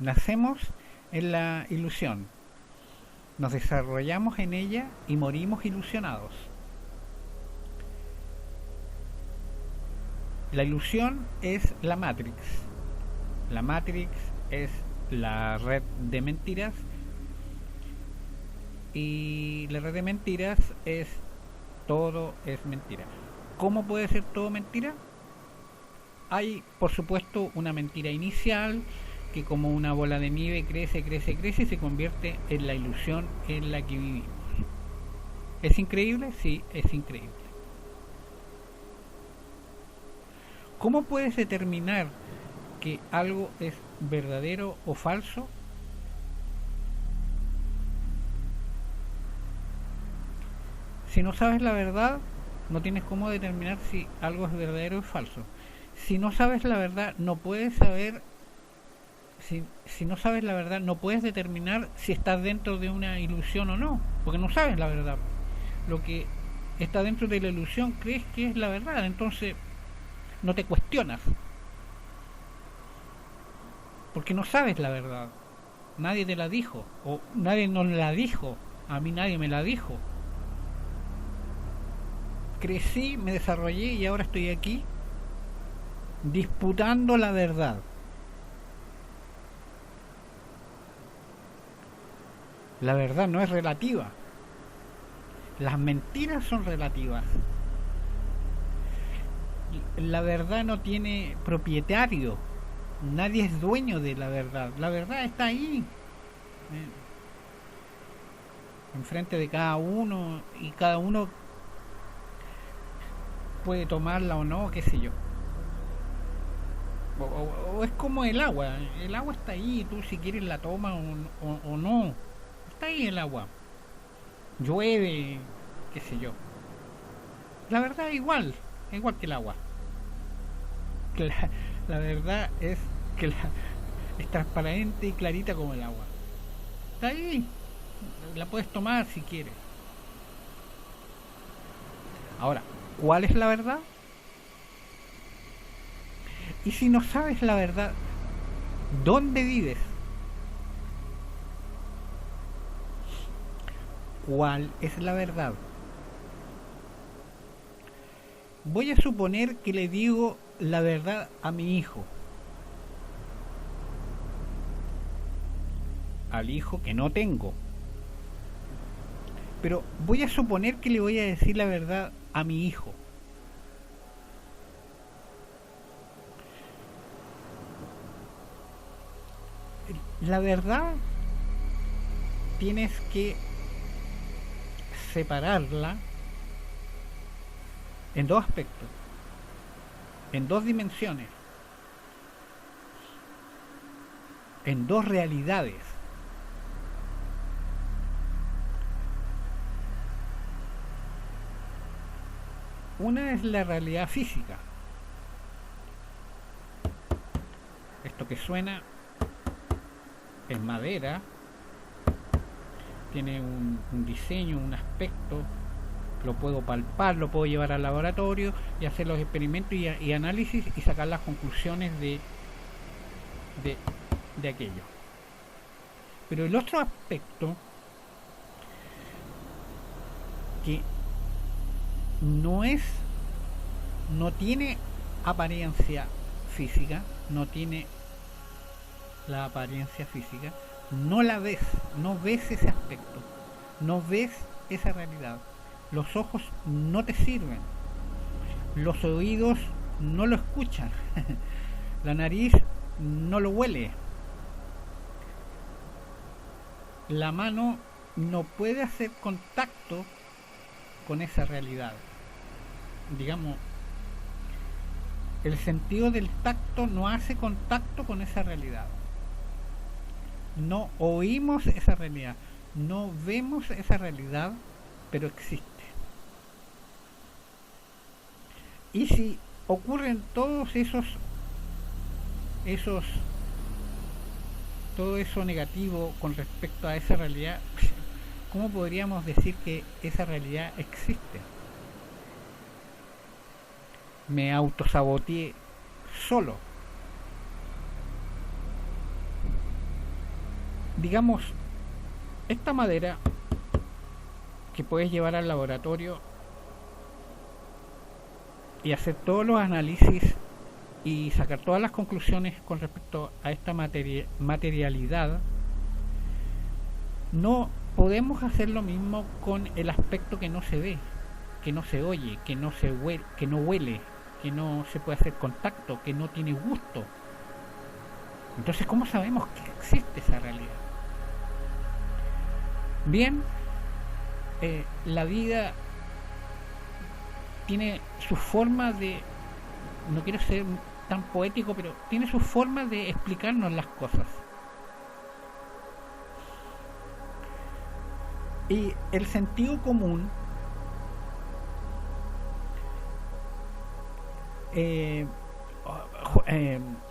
Nacemos en la ilusión, nos desarrollamos en ella y morimos ilusionados. La ilusión es la Matrix. La Matrix es la red de mentiras y la red de mentiras es todo es mentira. ¿Cómo puede ser todo mentira? Hay, por supuesto, una mentira inicial que como una bola de nieve crece, crece, crece y se convierte en la ilusión en la que vivimos. ¿Es increíble? Sí, es increíble. ¿Cómo puedes determinar que algo es verdadero o falso? Si no sabes la verdad, no tienes cómo determinar si algo es verdadero o falso. Si no sabes la verdad, no puedes saber, si no sabes la verdad, no puedes determinar si estás dentro de una ilusión o no, porque no sabes la verdad. Lo que está dentro de la ilusión crees que es la verdad, entonces no te cuestionas, porque no sabes la verdad. Nadie te la dijo, o nadie nos la dijo, a mí nadie me la dijo. Crecí, me desarrollé y ahora estoy aquí disputando la verdad. La verdad no es relativa. Las mentiras son relativas. La verdad no tiene propietario. Nadie es dueño de la verdad. La verdad está ahí, enfrente de cada uno, y cada uno puede tomarla o no, qué sé yo. O es como el agua está ahí, tú si quieres la tomas o no. Está ahí el agua. Llueve, qué sé yo. La verdad es igual que el agua. Que la verdad es que es transparente y clarita como el agua. Está ahí, la puedes tomar si quieres. Ahora, ¿cuál es la verdad? Y si no sabes la verdad, ¿dónde vives? ¿Cuál es la verdad? Voy a suponer que le digo la verdad a mi hijo, al hijo que no tengo. Pero voy a suponer que le voy a decir la verdad a mi hijo. La verdad tienes que separarla en dos aspectos, en dos dimensiones, en dos realidades. Una es la realidad física. Esto que suena es madera, tiene un diseño, un aspecto, lo puedo palpar, lo puedo llevar al laboratorio y hacer los experimentos y análisis y sacar las conclusiones de, de aquello. Pero el otro aspecto que no es, no tiene apariencia física, no tiene la apariencia física, no la ves, no ves ese aspecto, no ves esa realidad. Los ojos no te sirven, los oídos no lo escuchan, la nariz no lo huele, la mano no puede hacer contacto con esa realidad. Digamos, el sentido del tacto no hace contacto con esa realidad. No oímos esa realidad, no vemos esa realidad, pero existe. Y si ocurren todos esos todo eso negativo con respecto a esa realidad, ¿cómo podríamos decir que esa realidad existe? Me autosaboteé solo. digamos, esta madera que puedes llevar al laboratorio y hacer todos los análisis y sacar todas las conclusiones con respecto a esta materialidad, no podemos hacer lo mismo con el aspecto que no se ve, que no se oye, que no huele, que no se puede hacer contacto, que no tiene gusto. Entonces, ¿cómo sabemos que existe esa realidad? Bien, la vida tiene su forma de, no quiero ser tan poético, pero tiene su forma de explicarnos las cosas. Y el sentido común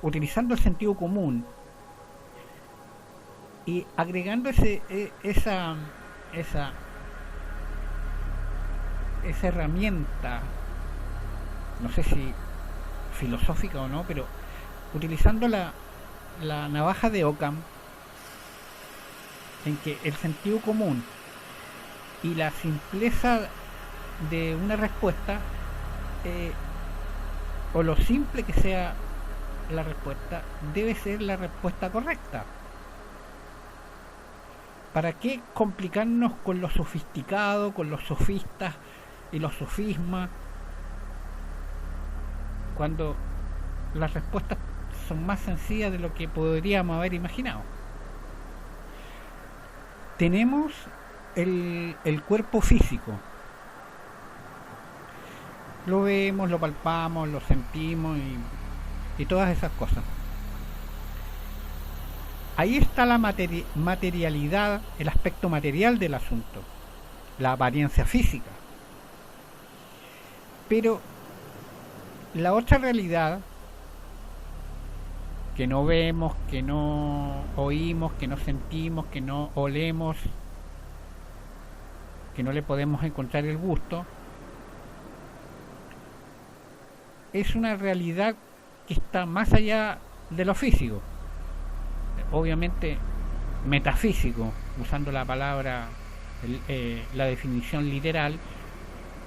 utilizando el sentido común y agregando esa herramienta, no sé si filosófica o no, pero utilizando la navaja de Occam, en que el sentido común y la simpleza de una respuesta, o lo simple que sea la respuesta, debe ser la respuesta correcta. ¿Para qué complicarnos con lo sofisticado, con los sofistas y los sofismas, cuando las respuestas son más sencillas de lo que podríamos haber imaginado? Tenemos el cuerpo físico. Lo vemos, lo palpamos, lo sentimos y todas esas cosas. Ahí está la materialidad, el aspecto material del asunto, la apariencia física. Pero la otra realidad, que no vemos, que no oímos, que no sentimos, que no olemos, que no le podemos encontrar el gusto, es una realidad que está más allá de lo físico, obviamente metafísico, usando la palabra, la definición literal.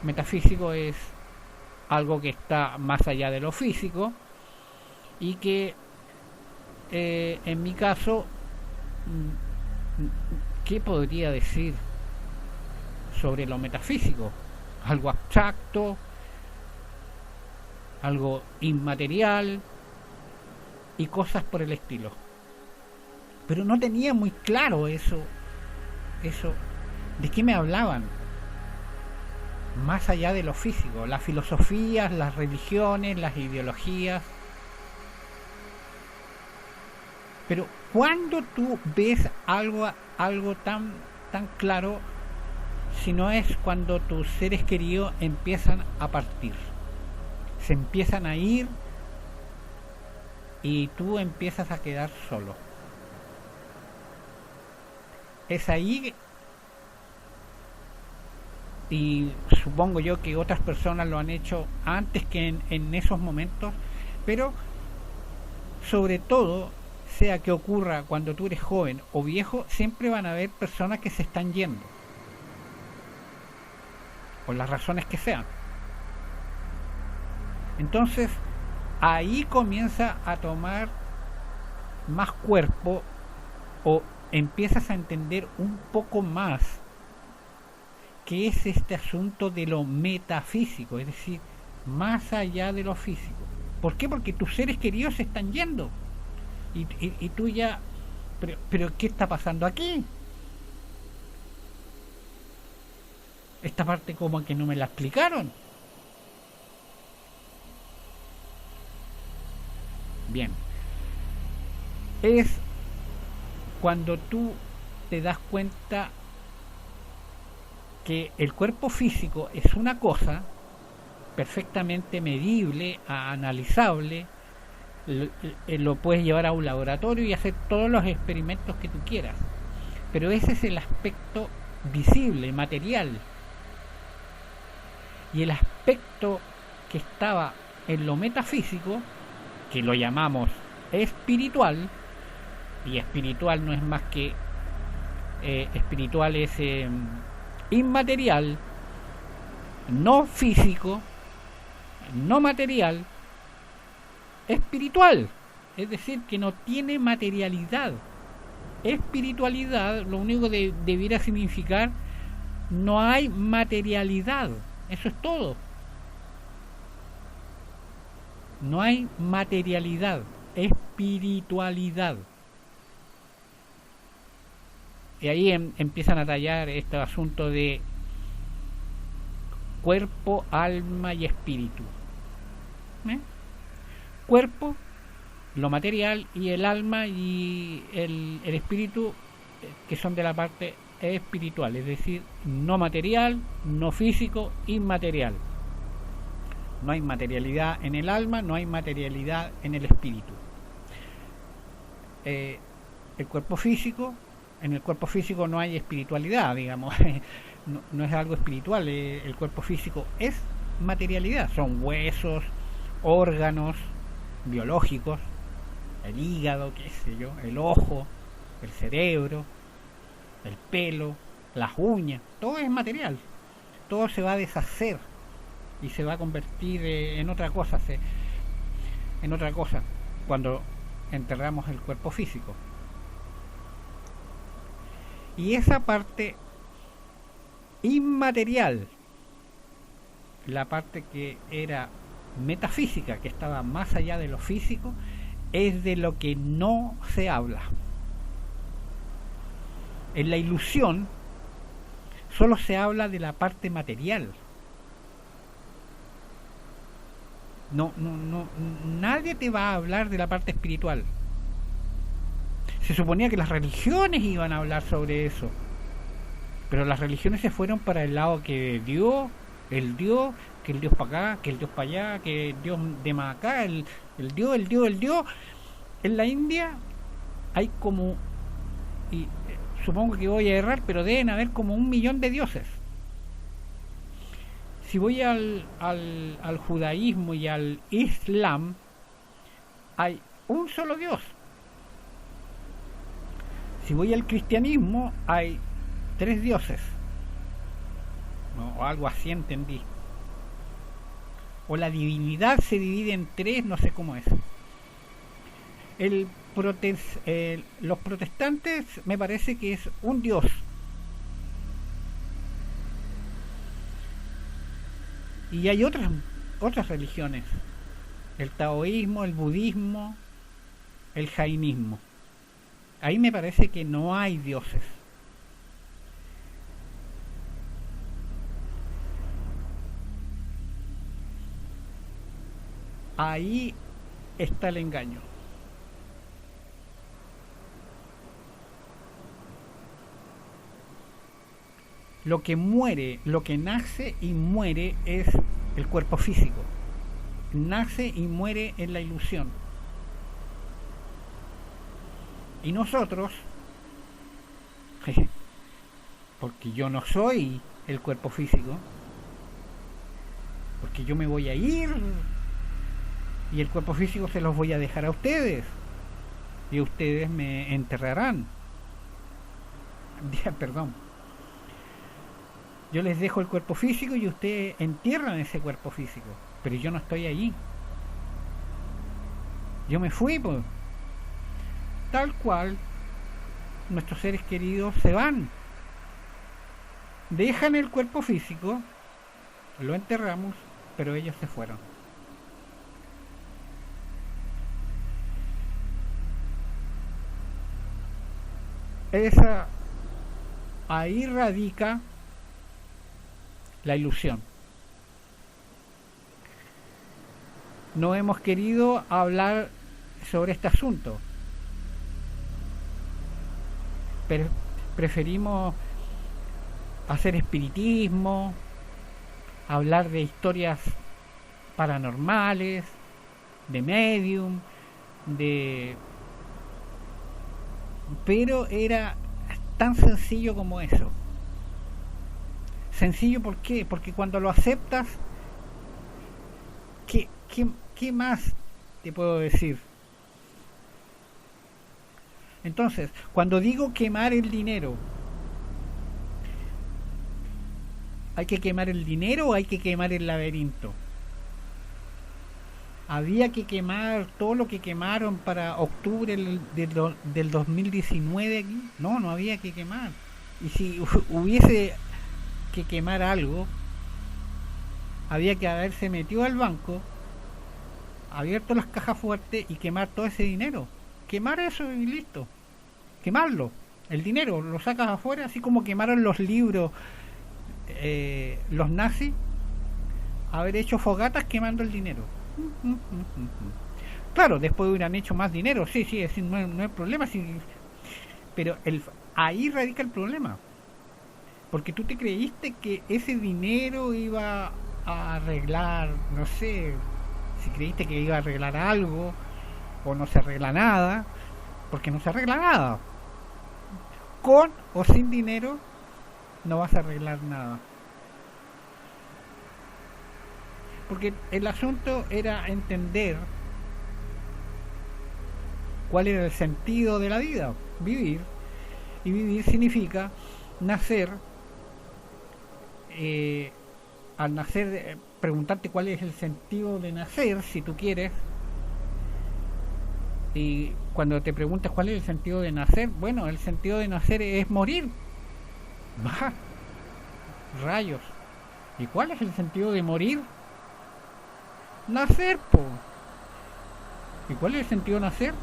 Metafísico es algo que está más allá de lo físico y que en mi caso, ¿qué podría decir sobre lo metafísico? Algo abstracto, algo inmaterial y cosas por el estilo. Pero no tenía muy claro eso, ¿de qué me hablaban? Más allá de lo físico, las filosofías, las religiones, las ideologías. Pero cuando tú ves algo tan claro, si no es cuando tus seres queridos empiezan a partir, se empiezan a ir y tú empiezas a quedar solo. Es ahí, y supongo yo que otras personas lo han hecho antes que en esos momentos, pero sobre todo, sea que ocurra cuando tú eres joven o viejo, siempre van a haber personas que se están yendo, por las razones que sean. Entonces ahí comienza a tomar más cuerpo, o empiezas a entender un poco más qué es este asunto de lo metafísico, es decir, más allá de lo físico. ¿Por qué? Porque tus seres queridos se están yendo y tú ya, pero ¿qué está pasando aquí? Esta parte como que no me la explicaron. Bien, es cuando tú te das cuenta que el cuerpo físico es una cosa perfectamente medible, analizable, lo puedes llevar a un laboratorio y hacer todos los experimentos que tú quieras, pero ese es el aspecto visible, material, y el aspecto que estaba en lo metafísico, que lo llamamos espiritual, y espiritual no es más que espiritual es inmaterial, no físico, no material, espiritual, es decir, que no tiene materialidad. Espiritualidad, lo único que debiera significar, no hay materialidad, eso es todo. No hay materialidad, espiritualidad. Y ahí empiezan a tallar este asunto de cuerpo, alma y espíritu. Cuerpo, lo material, y el alma y el espíritu, que son de la parte espiritual, es decir, no material, no físico, inmaterial. No hay materialidad en el alma, no hay materialidad en el espíritu. El cuerpo físico, en el cuerpo físico no hay espiritualidad, digamos, no es algo espiritual, el cuerpo físico es materialidad, son huesos, órganos biológicos, el hígado, qué sé yo, el ojo, el cerebro, el pelo, las uñas, todo es material, todo se va a deshacer y se va a convertir en otra cosa, cuando enterramos el cuerpo físico. Y esa parte inmaterial, la parte que era metafísica, que estaba más allá de lo físico, es de lo que no se habla. En la ilusión solo se habla de la parte material. No, nadie te va a hablar de la parte espiritual. Se suponía que las religiones iban a hablar sobre eso, pero las religiones se fueron para el lado que Dios, que el Dios para acá, que el Dios para allá, que el Dios de más acá, el Dios. En la India hay como, y supongo que voy a errar, pero deben haber como 1 millón de dioses. Si voy al judaísmo y al islam, hay un solo Dios. Si voy al cristianismo, hay 3 dioses, o algo así entendí. O la divinidad se divide en 3, no sé cómo es. Los protestantes me parece que es un Dios. Y hay otras religiones, el taoísmo, el budismo, el jainismo. Ahí me parece que no hay dioses. Ahí está el engaño. Lo que muere, lo que nace y muere es el cuerpo físico. Nace y muere en la ilusión. Y nosotros, porque yo no soy el cuerpo físico, porque yo me voy a ir y el cuerpo físico se los voy a dejar a ustedes y ustedes me enterrarán. Perdón. Yo les dejo el cuerpo físico y ustedes entierran ese cuerpo físico, pero yo no estoy allí. Yo me fui, pues. Tal cual, nuestros seres queridos se van, dejan el cuerpo físico, lo enterramos, pero ellos se fueron. Ahí radica la ilusión. No hemos querido hablar sobre este asunto. Preferimos hacer espiritismo, hablar de historias paranormales, de medium, pero era tan sencillo como eso. Sencillo, ¿por qué? Porque cuando lo aceptas, ¿qué más te puedo decir? Entonces, cuando digo quemar el dinero, ¿Hay que quemar el dinero o hay que quemar el laberinto? Había que quemar todo lo que quemaron para octubre del 2019 aquí. No, no había que quemar. Y si hubiese que quemar algo, había que haberse metido al banco, abierto las cajas fuertes y quemar todo ese dinero. Quemar eso y listo. Quemarlo. El dinero lo sacas afuera, así como quemaron los libros los nazis, haber hecho fogatas quemando el dinero. Claro, después hubieran hecho más dinero, sí, es decir, no hay problema, sí, pero ahí radica el problema. Porque tú te creíste que ese dinero iba a arreglar, no sé, si creíste que iba a arreglar algo, o no se arregla nada, porque no se arregla nada. Con o sin dinero no vas a arreglar nada. Porque el asunto era entender cuál era el sentido de la vida, vivir. Y vivir significa nacer, al nacer, preguntarte cuál es el sentido de nacer, si tú quieres. Y cuando te preguntas cuál es el sentido de nacer, bueno, el sentido de nacer es morir. ¡Bah! Rayos. ¿Y cuál es el sentido de morir? Nacer, po. ¿Y cuál es el sentido de nacer?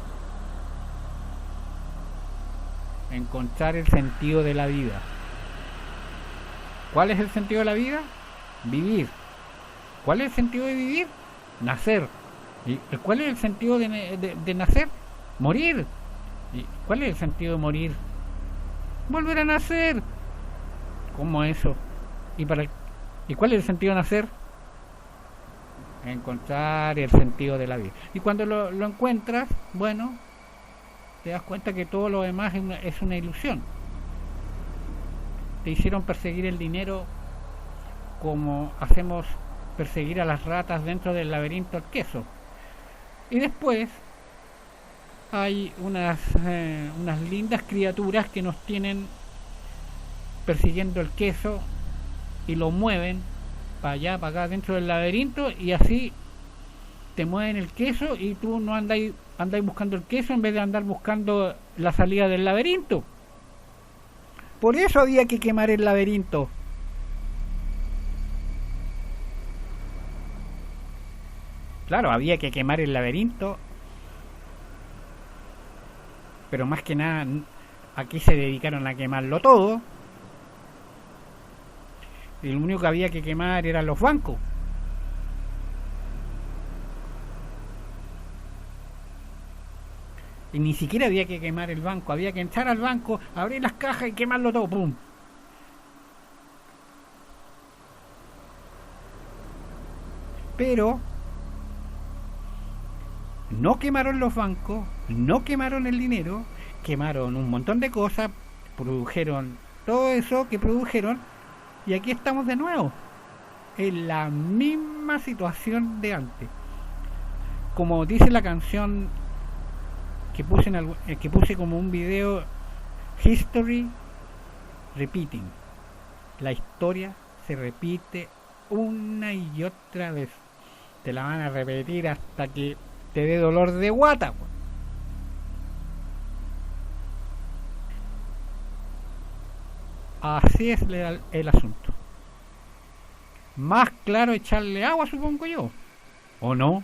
Encontrar el sentido de la vida. ¿Cuál es el sentido de la vida? Vivir. ¿Cuál es el sentido de vivir? Nacer. ¿Y cuál es el sentido de nacer? Morir. ¿Y cuál es el sentido de morir? Volver a nacer. ¿Cómo eso? ¿Y cuál es el sentido de nacer? Encontrar el sentido de la vida. Y cuando lo encuentras, bueno, te das cuenta que todo lo demás es una ilusión. Te hicieron perseguir el dinero como hacemos perseguir a las ratas dentro del laberinto al queso. Y después hay unas lindas criaturas que nos tienen persiguiendo el queso y lo mueven para allá, para acá dentro del laberinto, y así te mueven el queso y tú no andáis buscando el queso en vez de andar buscando la salida del laberinto. Por eso había que quemar el laberinto. Claro, había que quemar el laberinto, pero más que nada aquí se dedicaron a quemarlo todo. Y lo único que había que quemar eran los bancos. Y ni siquiera había que quemar el banco, había que entrar al banco, abrir las cajas y quemarlo todo, ¡pum! Pero no quemaron los bancos, no quemaron el dinero, quemaron un montón de cosas, produjeron todo eso que produjeron, y aquí estamos de nuevo, en la misma situación de antes. Como dice la canción que puse como un video, History Repeating. La historia se repite una y otra vez. Te la van a repetir hasta que te dé dolor de guata. Así es el asunto. Más claro echarle agua, supongo yo. ¿O no?